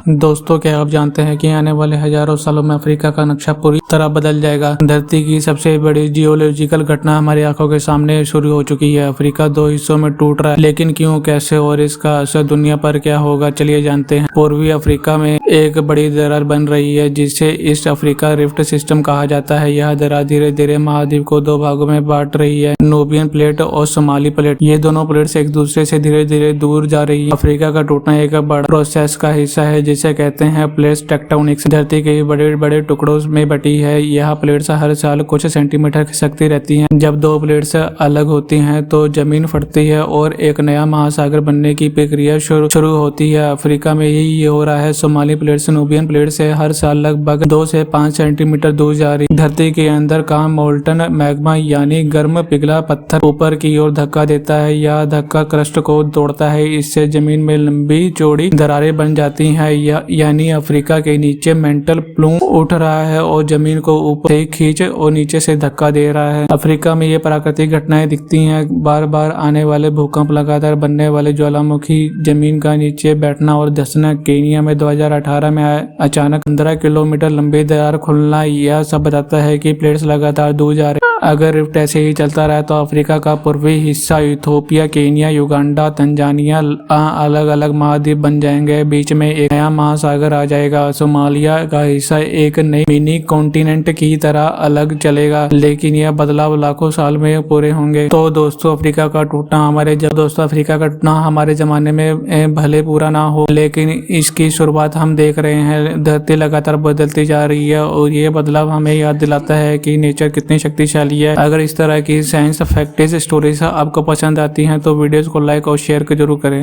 दोस्तों, क्या आप जानते हैं कि आने वाले हजारों सालों में अफ्रीका का नक्शा पूरी तरह बदल जाएगा। धरती की सबसे बड़ी जियोलॉजिकल घटना हमारी आंखों के सामने शुरू हो चुकी है। अफ्रीका दो हिस्सों में टूट रहा है, लेकिन क्यों, कैसे और इसका असर दुनिया पर क्या होगा, चलिए जानते हैं। पूर्वी अफ्रीका में एक बड़ी दरार बन रही है जिसे ईस्ट अफ्रीका रिफ्ट सिस्टम कहा जाता है। यह दरार धीरे धीरे महाद्वीप को दो भागों में बांट रही है, नूबियन प्लेट और सोमाली प्लेट। ये दोनों प्लेट्स एक दूसरे से धीरे धीरे दूर जा रही है। अफ्रीका का टूटना एक बड़ा प्रोसेस का हिस्सा है जिसे कहते हैं प्लेट्स टेक्टोनिक्स। धरती के बड़े बड़े टुकड़ों में बटी है। यह प्लेट्स हर साल कुछ सेंटीमीटर खिसकती रहती हैं। जब दो प्लेट्स अलग होती हैं तो जमीन फटती है और एक नया महासागर बनने की प्रक्रिया शुरू होती है। अफ्रीका में यही हो रहा है। सोमाली प्लेट्स नूबियन प्लेट से हर साल लगभग 2 से 5 सेंटीमीटर दूर जा रही। धरती के अंदर का मोल्टन मैग्मा यानी गर्म पिघला पत्थर ऊपर की ओर धक्का देता है। यह धक्का क्रस्ट को तोड़ता है। इससे जमीन में लंबी चौड़ी दरारें बन जाती हैं। यानी अफ्रीका के नीचे मेंटल प्लूम उठ रहा है और जमीन को ऊपर से खींच और नीचे से धक्का दे रहा है। अफ्रीका में ये प्राकृतिक घटनाएं दिखती हैं। बार बार आने वाले भूकंप, लगातार बनने वाले ज्वालामुखी, जमीन का नीचे बैठना और धंसना। केनिया में 2018 में अचानक 15 किलोमीटर लंबी दरार खुलना। यह सब बताता है कि प्लेट्स लगातार दूर जा रहे हैं। अगर रिफ्ट ऐसे ही चलता रहा तो अफ्रीका का पूर्वी हिस्सा इथियोपिया, केनिया, युगांडा, तंजानिया अलग अलग महाद्वीप बन जाएंगे। बीच में एक नया महासागर आ जाएगा। सोमालिया का हिस्सा एक नई मिनी कॉन्टिनेंट की तरह अलग चलेगा, लेकिन यह बदलाव लाखों साल में पूरे होंगे। तो दोस्तों, अफ्रीका का टूटना हमारे जमाने में भले पूरा ना हो, लेकिन इसकी शुरुआत हम देख रहे हैं। धरती लगातार बदलती जा रही है और ये बदलाव हमें याद दिलाता है कि नेचर कितनी शक्तिशाली है। अगर इस तरह की साइंस फैक्ट्स स्टोरीज आपको पसंद आती हैं तो वीडियोस को लाइक और शेयर जरूर करें।